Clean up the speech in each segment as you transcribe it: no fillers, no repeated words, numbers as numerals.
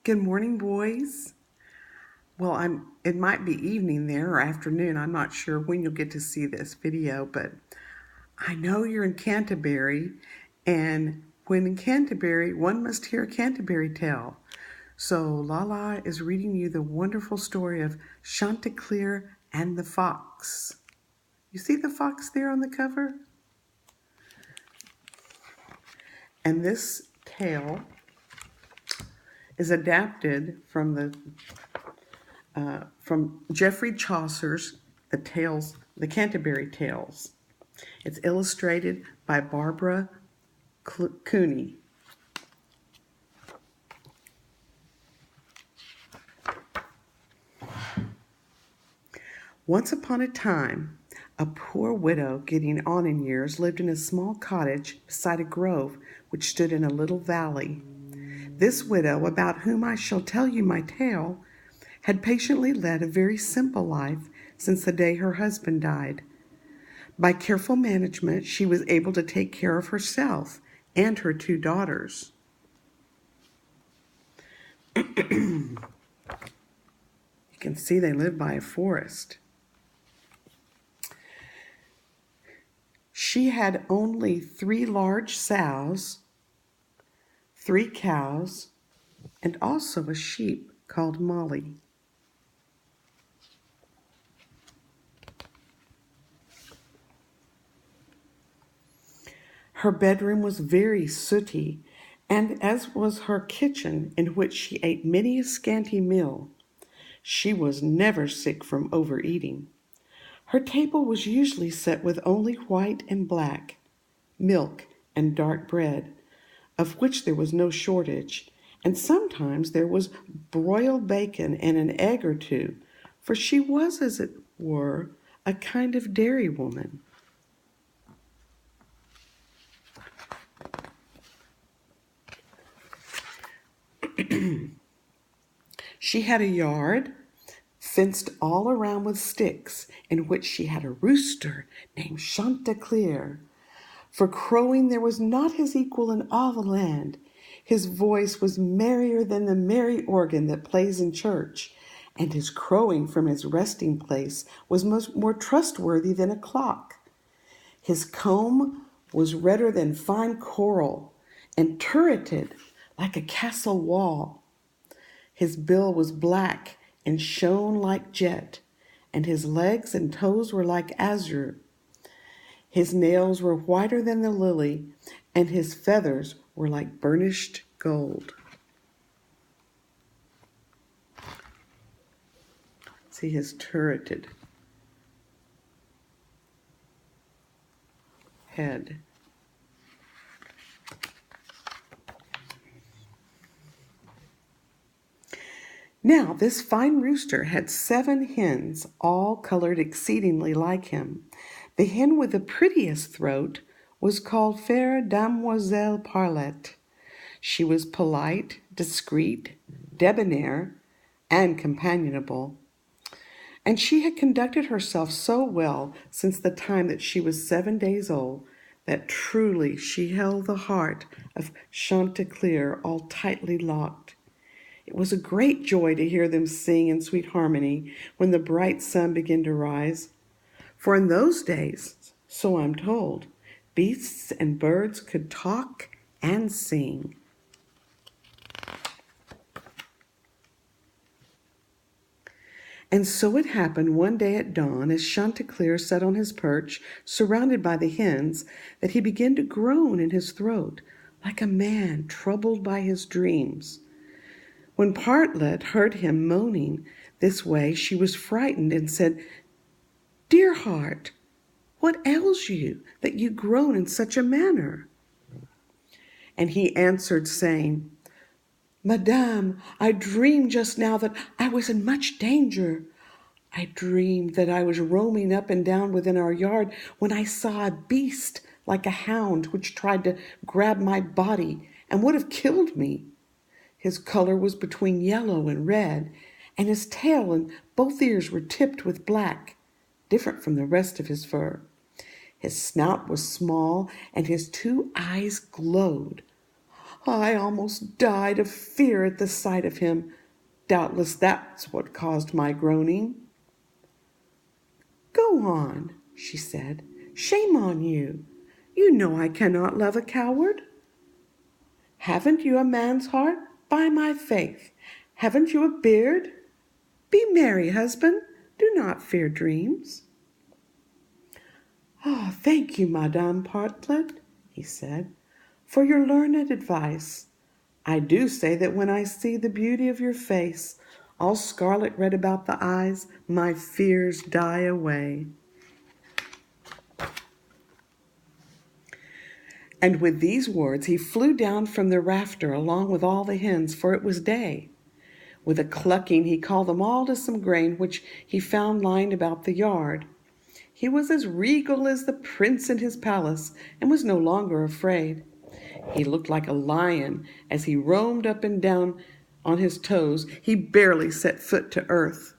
Good morning, boys. Well, it might be evening there or afternoon. I'm not sure when you'll get to see this video, but I know you're in Canterbury, and when in Canterbury, one must hear a Canterbury tale. So Lala is reading you the wonderful story of Chanticleer and the fox. You see the fox there on the cover? And this tale is adapted from Geoffrey Chaucer's The Canterbury Tales. It's illustrated by Barbara Cooney. Once upon a time, a poor widow getting on in years lived in a small cottage beside a grove which stood in a little valley. This widow, about whom I shall tell you my tale, had patiently led a very simple life since the day her husband died. By careful management, she was able to take care of herself and her two daughters. You can see they live by a forest. She had only 3 large sows, 3 cows, and also a sheep called Molly. Her bedroom was very sooty, and as was her kitchen, in which she ate many a scanty meal. She was never sick from overeating. Her table was usually set with only white and black, milk and dark bread, of which there was no shortage, and sometimes there was broiled bacon and an egg or two, for she was, as it were, a kind of dairy woman. She had a yard fenced all around with sticks, in which she had a rooster named Chanticleer. For crowing there was not his equal in all the land. His voice was merrier than the merry organ that plays in church, and his crowing from his resting place was more trustworthy than a clock. His comb was redder than fine coral, and turreted like a castle wall. His bill was black and shone like jet, and his legs and toes were like azure. His nails were whiter than the lily, and his feathers were like burnished gold. See his turreted head. Now, this fine rooster had 7 hens, all colored exceedingly like him. The hen with the prettiest throat was called Fair Damoiselle Parlette. She was polite, discreet, debonair, and companionable. And she had conducted herself so well since the time that she was 7 days old that truly she held the heart of Chanticleer all tightly locked. It was a great joy to hear them sing in sweet harmony when the bright sun began to rise. For in those days, so I'm told, beasts and birds could talk and sing. And so it happened one day at dawn, as Chanticleer sat on his perch, surrounded by the hens, that he began to groan in his throat, like a man troubled by his dreams. When Partlet heard him moaning this way, she was frightened and said, "Dear heart, what ails you that you groan in such a manner?" And he answered, saying, "Madame, I dreamed just now that I was in much danger. I dreamed that I was roaming up and down within our yard when I saw a beast like a hound which tried to grab my body and would have killed me. His color was between yellow and red, and his tail and both ears were tipped with black, different from the rest of his fur. His snout was small, and his 2 eyes glowed. I almost died of fear at the sight of him. Doubtless that's what caused my groaning. Go on, she said. Shame on you. You know I cannot love a coward. Haven't you a man's heart? By my faith. Haven't you a beard? Be merry, husband. Do not fear dreams. Ah, thank you, Madame Partlet, he said, for your learned advice. I do say that when I see the beauty of your face, all scarlet red about the eyes, my fears die away. And with these words he flew down from the rafter along with all the hens, for it was day. With a clucking he called them all to some grain which he found lying about the yard. He was as regal as the prince in his palace, and was no longer afraid. He looked like a lion as he roamed up and down on his toes. He barely set foot to earth.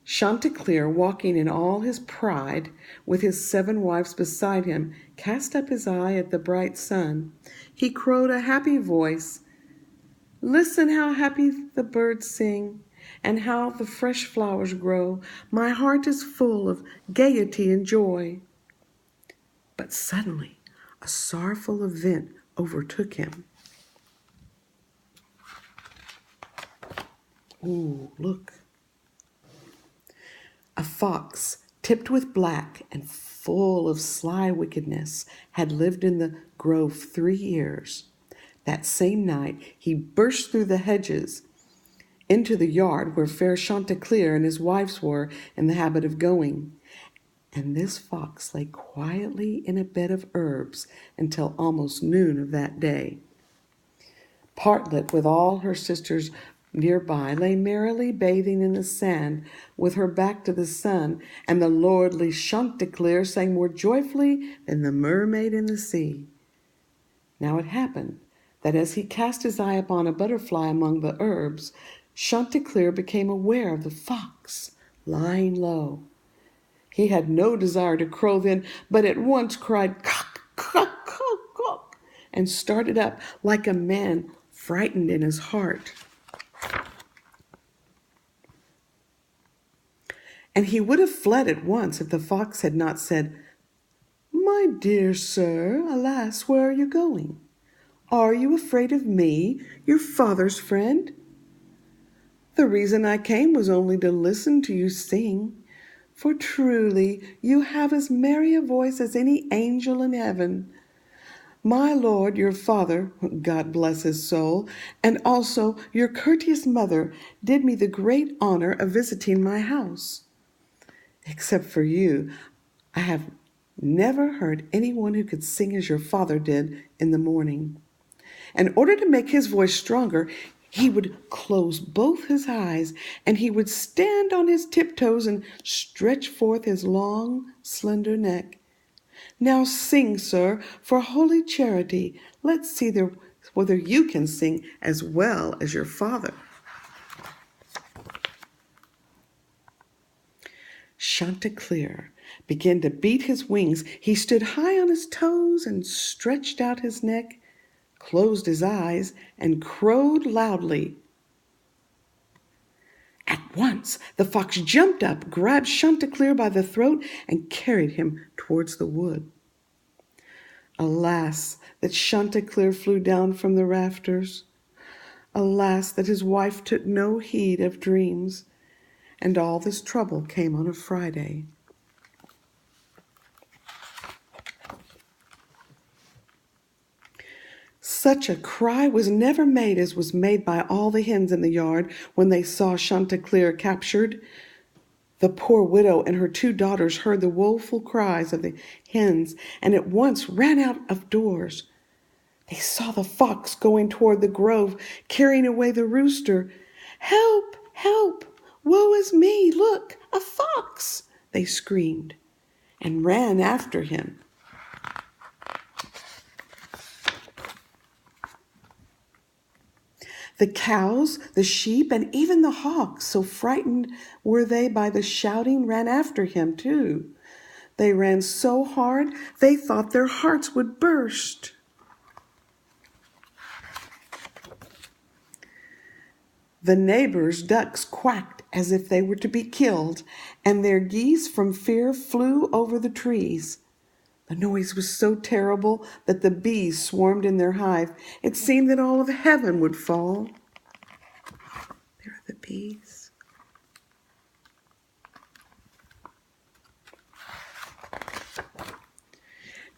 Chanticleer, walking in all his pride, with his 7 wives beside him, cast up his eye at the bright sun. He crowed a happy voice. Listen how happy the birds sing, and how the fresh flowers grow. My heart is full of gaiety and joy. But suddenly a sorrowful event overtook him. Ooh, look. A fox, tipped with black and full of sly wickedness, had lived in the grove 3 years. That same night he burst through the hedges into the yard where fair Chanticleer and his wives were in the habit of going. And this fox lay quietly in a bed of herbs until almost noon of that day. Partlet, with all her sisters nearby, lay merrily bathing in the sand with her back to the sun, and the lordly Chanticleer sang more joyfully than the mermaid in the sea. Now it happened that as he cast his eye upon a butterfly among the herbs, Chanticleer became aware of the fox lying low. He had no desire to crow then, but at once cried, "Cock, cock, cock, cock," and started up like a man frightened in his heart. And he would have fled at once if the fox had not said, "My dear sir, alas, where are you going? Are you afraid of me, your father's friend? The reason I came was only to listen to you sing, for truly you have as merry a voice as any angel in heaven. My lord, your father, God bless his soul, and also your courteous mother did me the great honor of visiting my house. Except for you, I have never heard anyone who could sing as your father did in the morning." In order to make his voice stronger, he would close both his eyes, and he would stand on his tiptoes and stretch forth his long, slender neck. "Now sing, sir, for holy charity. Let's see whether you can sing as well as your father." Chanticleer began to beat his wings. He stood high on his toes and stretched out his neck, closed his eyes, and crowed loudly. At once the fox jumped up, grabbed Chanticleer by the throat, and carried him towards the wood. Alas, that Chanticleer flew down from the rafters. Alas, that his wife took no heed of dreams. And all this trouble came on a Friday. Such a cry was never made as was made by all the hens in the yard when they saw Chanticleer captured. The poor widow and her 2 daughters heard the woeful cries of the hens and at once ran out of doors. They saw the fox going toward the grove, carrying away the rooster. "Help! Help! Woe is me! Look, a fox!" they screamed, and ran after him. The cows, the sheep, and even the hawks, so frightened were they by the shouting, ran after him too. They ran so hard they thought their hearts would burst. The neighbors' ducks quacked as if they were to be killed, and their geese from fear flew over the trees. The noise was so terrible that the bees swarmed in their hive. It seemed that all of heaven would fall. There are the bees.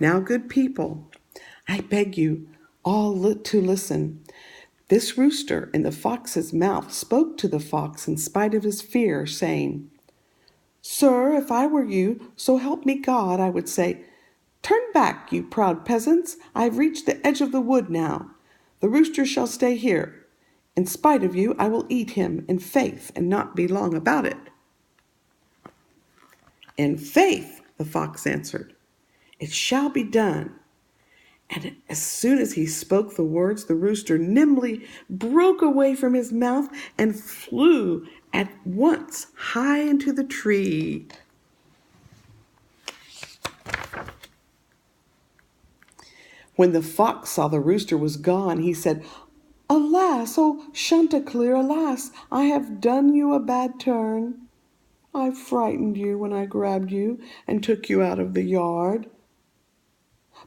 Now, good people, I beg you all to listen. This rooster in the fox's mouth spoke to the fox in spite of his fear, saying, "Sir, if I were you, so help me God, I would say, 'Turn back, you proud peasants. I have reached the edge of the wood now. The rooster shall stay here. In spite of you, I will eat him in faith and not be long about it.'" "In faith," the fox answered, "it shall be done." And as soon as he spoke the words, the rooster nimbly broke away from his mouth and flew at once high into the tree. When the fox saw the rooster was gone, he said, "Alas, oh Chanticleer, alas, I have done you a bad turn. I frightened you when I grabbed you and took you out of the yard.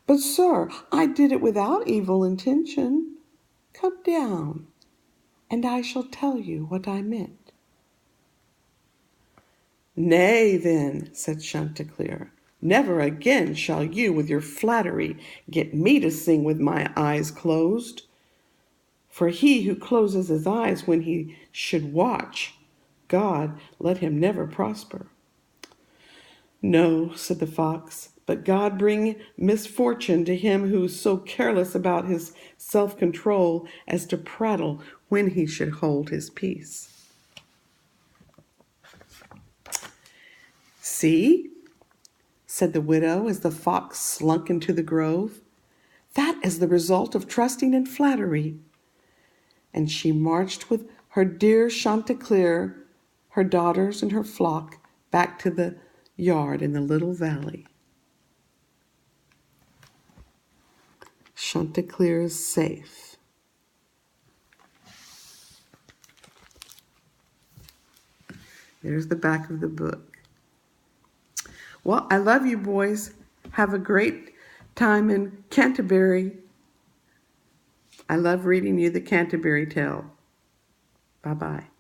But, sir, I did it without evil intention. Come down, and I shall tell you what I meant." "Nay, then," said Chanticleer, "never again shall you with your flattery get me to sing with my eyes closed. For he who closes his eyes when he should watch, God let him never prosper." "No," said the fox, "but God bring misfortune to him who's so careless about his self-control as to prattle when he should hold his peace." "See," said the widow as the fox slunk into the grove, "that is the result of trusting in flattery." And she marched with her dear Chanticleer, her daughters, and her flock back to the yard in the little valley. Chanticleer is safe. There's the back of the book. Well, I love you, boys. Have a great time in Canterbury. I love reading you the Canterbury Tale. Bye-bye.